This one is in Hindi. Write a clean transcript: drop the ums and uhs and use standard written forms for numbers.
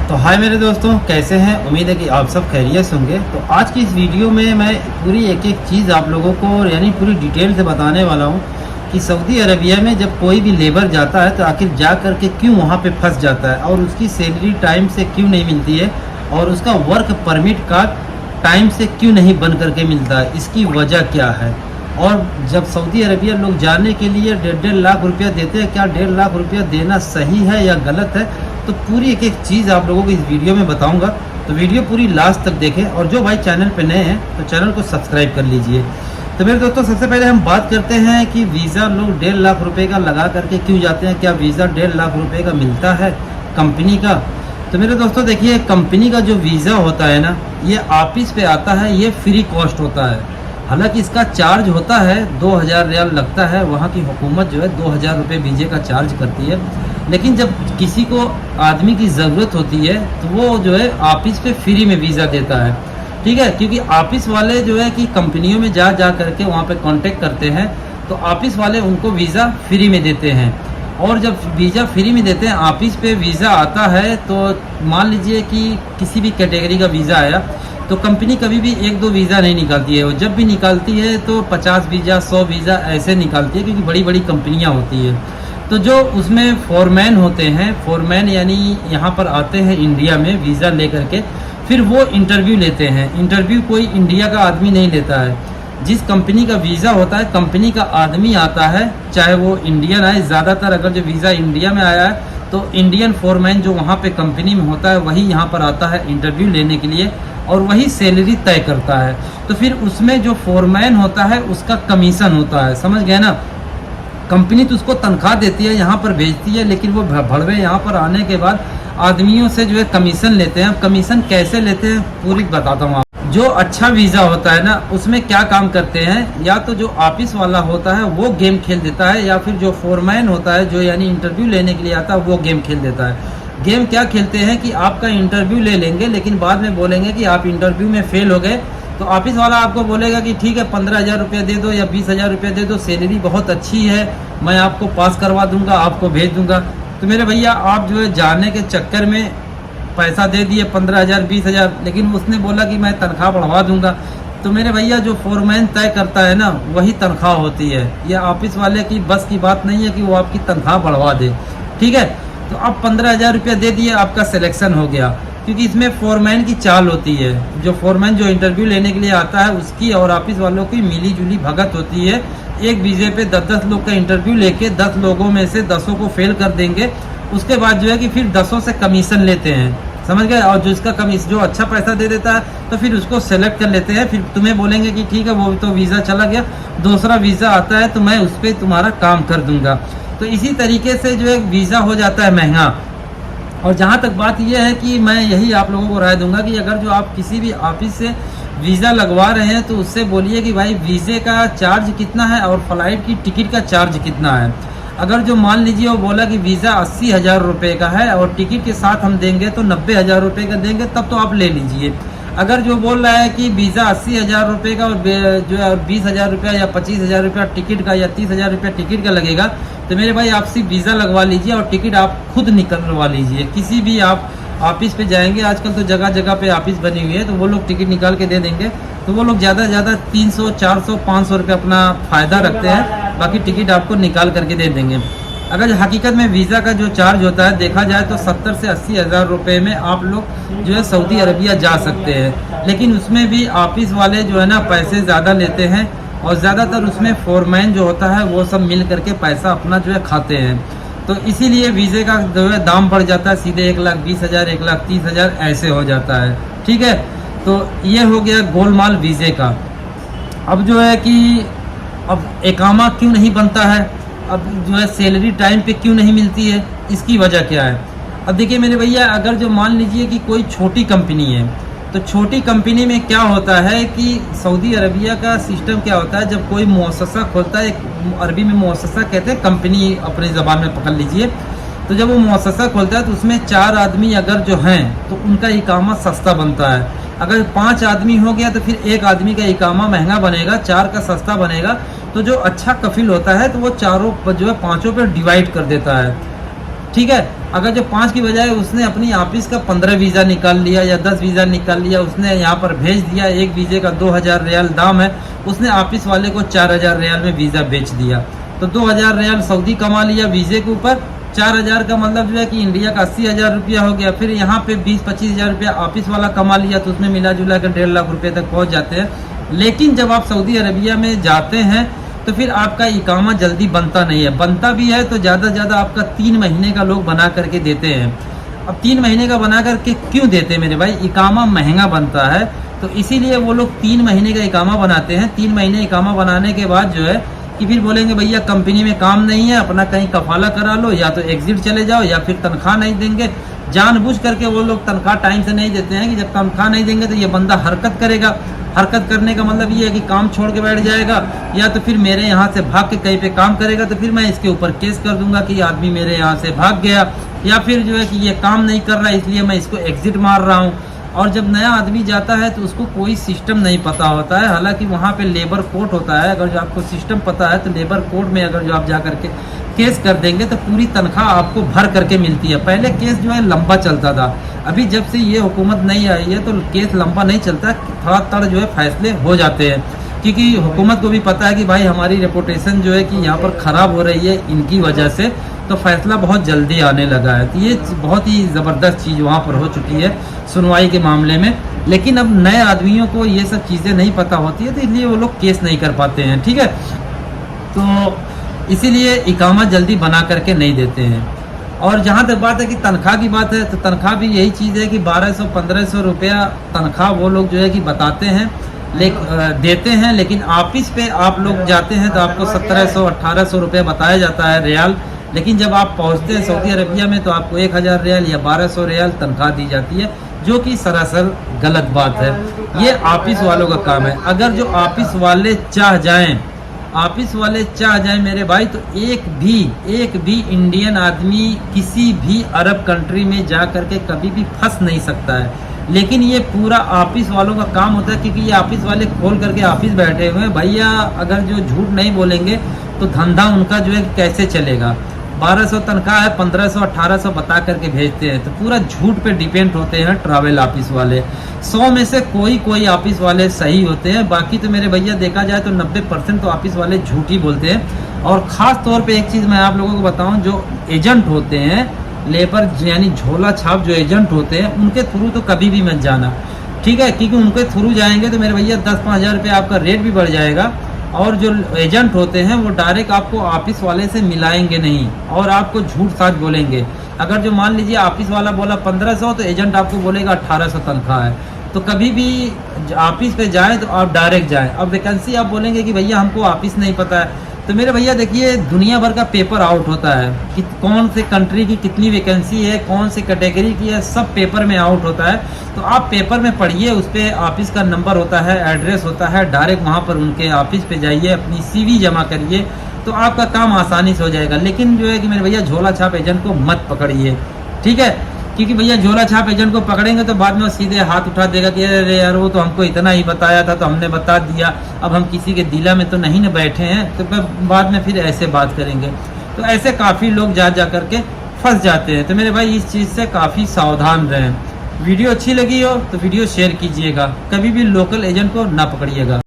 तो हाय मेरे दोस्तों, कैसे हैं। उम्मीद है कि आप सब खैरियत से होंगे। तो आज की इस वीडियो में मैं पूरी एक एक चीज़ आप लोगों को यानी पूरी डिटेल से बताने वाला हूं कि सऊदी अरबिया में जब कोई भी लेबर जाता है तो आखिर जा कर के क्यों वहां पे फंस जाता है और उसकी सैलरी टाइम से क्यों नहीं मिलती है और उसका वर्क परमिट का टाइम से क्यों नहीं बन करके मिलता है, इसकी वजह क्या है। और जब सऊदी अरबिया लोग जाने के लिए 1.5 लाख रुपया देते हैं, क्या 1.5 लाख रुपया देना सही है या गलत है, तो पूरी एक एक चीज़ आप लोगों को इस वीडियो में बताऊंगा। तो वीडियो पूरी लास्ट तक देखें और जो भाई चैनल पे नए हैं तो चैनल को सब्सक्राइब कर लीजिए। तो मेरे दोस्तों, सबसे पहले हम बात करते हैं कि वीज़ा लोग 1.5 लाख रुपये का लगा करके क्यों जाते हैं। क्या वीज़ा 1.5 लाख रुपये का मिलता है कंपनी का? तो मेरे दोस्तों देखिए, कंपनी का जो वीज़ा होता है ना, ये ऑफिस पे आता है, ये फ्री कॉस्ट होता है। हालांकि इसका चार्ज होता है 2000 रियाल लगता है। वहाँ की हुकूमत जो है 2000 रुपये वीज़े का चार्ज करती है। लेकिन जब किसी को आदमी की ज़रूरत होती है तो वो जो है ऑफिस पे फ्री में वीज़ा देता है, ठीक है। क्योंकि ऑफिस वाले जो है कि कंपनियों में जा करके वहाँ पे कांटेक्ट करते हैं तो ऑफिस वाले उनको वीज़ा फ्री में देते हैं। और जब वीज़ा फ्री में देते हैं, ऑफिस पे वीज़ा आता है, तो मान लीजिए कि किसी भी कैटेगरी का वीज़ा आया तो कंपनी कभी भी 1-2 वीज़ा नहीं निकालती है। वो जब भी निकालती है तो 50 वीज़ा 100 वीज़ा ऐसे निकालती है, क्योंकि बड़ी बड़ी कंपनियां होती है। तो जो उसमें फोरमैन होते हैं, फोरमैन यानी यहाँ पर आते हैं इंडिया में वीज़ा लेकर के, फिर वो इंटरव्यू लेते हैं। इंटरव्यू कोई इंडिया का आदमी नहीं लेता है। जिस कंपनी का वीज़ा होता है, कंपनी का आदमी आता है, चाहे वो इंडियन आए। ज़्यादातर अगर जो वीज़ा इंडिया में आया है तो इंडियन फोरमैन जो वहाँ पे कंपनी में होता है वही यहाँ पर आता है इंटरव्यू लेने के लिए और वही सैलरी तय करता है। तो फिर उसमें जो फोरमैन होता है उसका कमीशन होता है, समझ गए ना। कंपनी तो उसको तनख्वाह देती है, यहाँ पर भेजती है, लेकिन वो भड़वे यहाँ पर आने के बाद आदमियों से जो है कमीशन लेते हैं। कमीशन कैसे लेते हैं पूरी बताता हूँ। जो अच्छा वीज़ा होता है ना, उसमें क्या काम करते हैं, या तो जो ऑफिस वाला होता है वो गेम खेल देता है, या फिर जो फोरमैन होता है जो यानी इंटरव्यू लेने के लिए आता है वो गेम खेल देता है। गेम क्या खेलते हैं कि आपका इंटरव्यू ले लेंगे, लेकिन बाद में बोलेंगे कि आप इंटरव्यू में फेल हो गए, तो ऑफिस वाला आपको बोलेगा कि ठीक है 15,000 रुपया दे दो या 20,000 रुपया दे दो, सैलरी बहुत अच्छी है, मैं आपको पास करवा दूंगा, आपको भेज दूंगा। तो मेरे भैया, आप जो है जाने के चक्कर में पैसा दे दिए 15,000 20,000, लेकिन उसने बोला कि मैं तनख्वाह बढ़वा दूंगा। तो मेरे भैया, जो फोरमैन तय करता है ना वही तनख्वाह होती है। यह ऑफिस वाले की बस की बात नहीं है कि वो आपकी तनख्वाह बढ़वा दे, ठीक है। तो अब 15,000 रुपया दे दिए, आपका सिलेक्शन हो गया, क्योंकि इसमें फोरमैन की चाल होती है। जो फोरमैन जो इंटरव्यू लेने के लिए आता है उसकी और ऑफिस वालों की मिली जुली भगत होती है। एक वीज़े पे 10-10 लोग का इंटरव्यू लेके 10 लोगों में से 10 को फेल कर देंगे। उसके बाद जो है कि फिर 10 से कमीशन लेते हैं, समझ गए। और जो इसका कमीशन जो अच्छा पैसा दे देता है तो फिर उसको सेलेक्ट कर लेते हैं। फिर तुम्हें बोलेंगे कि ठीक है, वो तो वीज़ा चला गया, दूसरा वीज़ा आता है तो मैं उस पर तुम्हारा काम कर दूंगा। तो इसी तरीके से जो है वीज़ा हो जाता है महंगा। और जहाँ तक बात यह है कि मैं यही आप लोगों को राय दूंगा कि अगर जो आप किसी भी ऑफिस से वीज़ा लगवा रहे हैं तो उससे बोलिए कि भाई वीज़े का चार्ज कितना है और फ़्लाइट की टिकट का चार्ज कितना है। अगर जो मान लीजिए वो बोला कि वीज़ा 80,000 रुपये का है और टिकट के साथ हम देंगे तो 90,000 रुपये का देंगे, तब तो आप ले लीजिए। अगर जो बोल रहा है कि वीज़ा 80,000 रुपये का और जो है 20,000 रुपया या 25,000 रुपया टिकट का या 30,000 रुपया टिकट का लगेगा, तो मेरे भाई आप सिर्फ वीज़ा लगवा लीजिए और टिकट आप खुद निकलवा लीजिए। किसी भी आप ऑफिस पे जाएंगे, आजकल तो जगह जगह पे ऑफिस बनी हुई है, तो वो लोग टिकट निकाल के दे देंगे। तो वो लोग ज़्यादा से ज़्यादा 300 400 500 रुपये अपना फ़ायदा रखते हैं, बाकी टिकट आपको निकाल करके दे देंगे। अगर हकीकत में वीज़ा का जो चार्ज होता है देखा जाए तो 70 से 80 हज़ार रुपये में आप लोग जो है सऊदी अरबिया जा सकते हैं। लेकिन उसमें भी ऑफिस वाले जो है ना पैसे ज़्यादा लेते हैं और ज़्यादातर उसमें फोरमैन जो होता है वो सब मिल करके पैसा अपना जो है खाते हैं। तो इसीलिए वीज़े का जो है दाम बढ़ जाता है, सीधे 1,20,000 1,30,000 ऐसे हो जाता है, ठीक है। तो ये हो गया गोलमाल वीज़े का। अब जो है कि अब इकामा क्यों नहीं बनता है, अब जो है सैलरी टाइम पे क्यों नहीं मिलती है, इसकी वजह क्या है। अब देखिए मेरे भैया, अगर जो मान लीजिए कि कोई छोटी कंपनी है, तो छोटी कंपनी में क्या होता है कि सऊदी अरबिया का सिस्टम क्या होता है, जब कोई मुअस्ससा खोलता है, अरबी में मुअस्ससा कहते हैं, कंपनी अपनी ज़बान में पकड़ लीजिए, तो जब वो मुअस्ससा खोलता है तो उसमें 4 आदमी अगर जो हैं तो उनका इकामा सस्ता बनता है। अगर 5 आदमी हो गया तो फिर 1 आदमी का इकामा महंगा बनेगा, 4 का सस्ता बनेगा। तो जो अच्छा कफिल होता है तो वो चारों जो है 5 पे डिवाइड कर देता है, ठीक है। अगर जो 5 की बजाय उसने अपनी ऑफिस का 15 वीज़ा निकाल लिया या 10 वीज़ा निकाल लिया, उसने यहाँ पर भेज दिया, एक वीज़े का 2000 रियाल दाम है, उसने ऑफिस वाले को 4000 रियाल में वीज़ा बेच दिया, तो 2000 रियाल सऊदी कमा लिया वीज़े के ऊपर। 4000 का मतलब जो है कि इंडिया का 80,000 रुपया हो गया। फिर यहाँ पे 20-25 हज़ार रुपया ऑफिस वाला कमा लिया, तो उसमें मिला जुला कर 1.5 लाख रुपये तक पहुँच जाते हैं। लेकिन जब आप सऊदी अरबिया में जाते हैं तो फिर आपका इकामा जल्दी बनता नहीं है, बनता भी है तो ज़्यादा से ज़्यादा आपका 3 महीने का लोग बना करके देते हैं। अब 3 महीने का बना करके क्यों देते हैं मेरे भाई? इकामा महंगा बनता है, तो इसीलिए वो लोग 3 महीने का इकामा बनाते हैं। 3 महीने इकामा बनाने के बाद जो है कि फिर बोलेंगे भैया कंपनी में काम नहीं है, अपना कहीं कफाला करा लो, या तो एग्जिट चले जाओ, या फिर तनख्वाह नहीं देंगे। जानबूझ करके वो लोग तनख्वाह टाइम से नहीं देते हैं कि जब तनख्वाह नहीं देंगे तो ये बंदा हरकत करेगा। हरकत करने का मतलब ये है कि काम छोड़ के बैठ जाएगा, या तो फिर मेरे यहाँ से भाग के कहीं पे काम करेगा, तो फिर मैं इसके ऊपर केस कर दूंगा कि आदमी मेरे यहाँ से भाग गया, या फिर जो है कि ये काम नहीं कर रहा है इसलिए मैं इसको एग्जिट मार रहा हूँ। और जब नया आदमी जाता है तो उसको कोई सिस्टम नहीं पता होता है। हालांकि वहाँ पे लेबर कोर्ट होता है, अगर जो आपको सिस्टम पता है तो लेबर कोर्ट में अगर जो आप जा करके केस कर देंगे तो पूरी तनख्वाह आपको भर करके मिलती है। पहले केस जो है लंबा चलता था, अभी जब से ये हुकूमत नहीं आई है तो केस लंबा नहीं चलता, थोड़ा तड़ जो है फैसले हो जाते हैं, क्योंकि हुकूमत को भी पता है कि भाई हमारी रेपुटेशन जो है कि यहाँ पर ख़राब हो रही है इनकी वजह से, तो फैसला बहुत जल्दी आने लगा है। तो ये बहुत ही ज़बरदस्त चीज़ वहाँ पर हो चुकी है सुनवाई के मामले में। लेकिन अब नए आदमियों को ये सब चीज़ें नहीं पता होती है, तो इसलिए वो लोग केस नहीं कर पाते हैं, ठीक है। तो इसीलिए इकामा जल्दी बना करके नहीं देते हैं। और जहाँ तक बात है कि तनख्वाह की बात है, तो तनख्वाह भी यही चीज़ है कि 1200-1500 रुपया तनख्वाह वो लोग जो है कि बताते हैं, देते हैं। लेकिन ऑफिस पे आप लोग जाते हैं तो आपको 1700-1800 रुपया बताया जाता है रियाल। लेकिन जब आप पहुंचते हैं सऊदी अरबिया में तो आपको 1000 रियाल या 1200 रियाल तनख्वाह दी जाती है, जो कि सरासर गलत बात है। ये ऑफिस वालों का काम है। अगर जो ऑफिस वाले चाह जाएं मेरे भाई, तो एक भी इंडियन आदमी किसी भी अरब कंट्री में जा करके कभी भी फंस नहीं सकता है। लेकिन ये पूरा ऑफिस वालों का काम होता है, क्योंकि ये ऑफिस वाले खोल करके ऑफिस बैठे हुए हैं भैया। अगर जो झूठ नहीं बोलेंगे तो धंधा उनका जो है कैसे चलेगा। 1200 तनख्वाह है, 1500-1800 बता करके भेजते हैं, तो पूरा झूठ पे डिपेंड होते हैं ट्रैवल ऑफिस वाले। 100 में से कोई ऑफिस वाले सही होते हैं, बाकी तो मेरे भैया देखा जाए तो 90% तो ऑफिस वाले झूठ ही बोलते हैं। और ख़ास तौर पे एक चीज़ मैं आप लोगों को बताऊं, जो एजेंट होते हैं, लेबर यानी झोला छाप जो एजेंट होते हैं, उनके थ्रू तो कभी भी मत जाना, ठीक है। क्योंकि उनके थ्रू जाएंगे तो मेरे भैया 10-5 हज़ार रुपये आपका रेट भी बढ़ जाएगा। और जो एजेंट होते हैं वो डायरेक्ट आपको ऑफिस वाले से मिलाएंगे नहीं, और आपको झूठ साच बोलेंगे। अगर जो मान लीजिए ऑफिस वाला बोला 1500, तो एजेंट आपको बोलेगा 1800 तनख्वाह है। तो कभी भी ऑफिस पे जाएं तो आप डायरेक्ट जाएं। अब वैकेंसी आप बोलेंगे कि भैया हमको ऑफिस नहीं पता है, तो मेरे भैया देखिए दुनिया भर का पेपर आउट होता है कि कौन से कंट्री की कितनी वैकेंसी है, कौन से कैटेगरी की है, सब पेपर में आउट होता है। तो आप पेपर में पढ़िए, उस पर ऑफिस का नंबर होता है, एड्रेस होता है, डायरेक्ट वहाँ पर उनके ऑफिस पे जाइए, अपनी CV जमा करिए, तो आपका काम आसानी से हो जाएगा। लेकिन जो है कि मेरे भैया झोला छाप एजेंट को मत पकड़िए, ठीक है। क्योंकि भैया झोला छाप एजेंट को पकड़ेंगे तो बाद में सीधे हाथ उठा देगा कि अरे यार वो तो हमको इतना ही बताया था तो हमने बता दिया, अब हम किसी के दिला में तो नहीं न बैठे हैं, तो बाद में फिर ऐसे बात करेंगे। तो ऐसे काफ़ी लोग जा करके फंस जाते हैं। तो मेरे भाई इस चीज़ से काफ़ी सावधान रहें। वीडियो अच्छी लगी हो तो वीडियो शेयर कीजिएगा, कभी भी लोकल एजेंट को ना पकड़िएगा।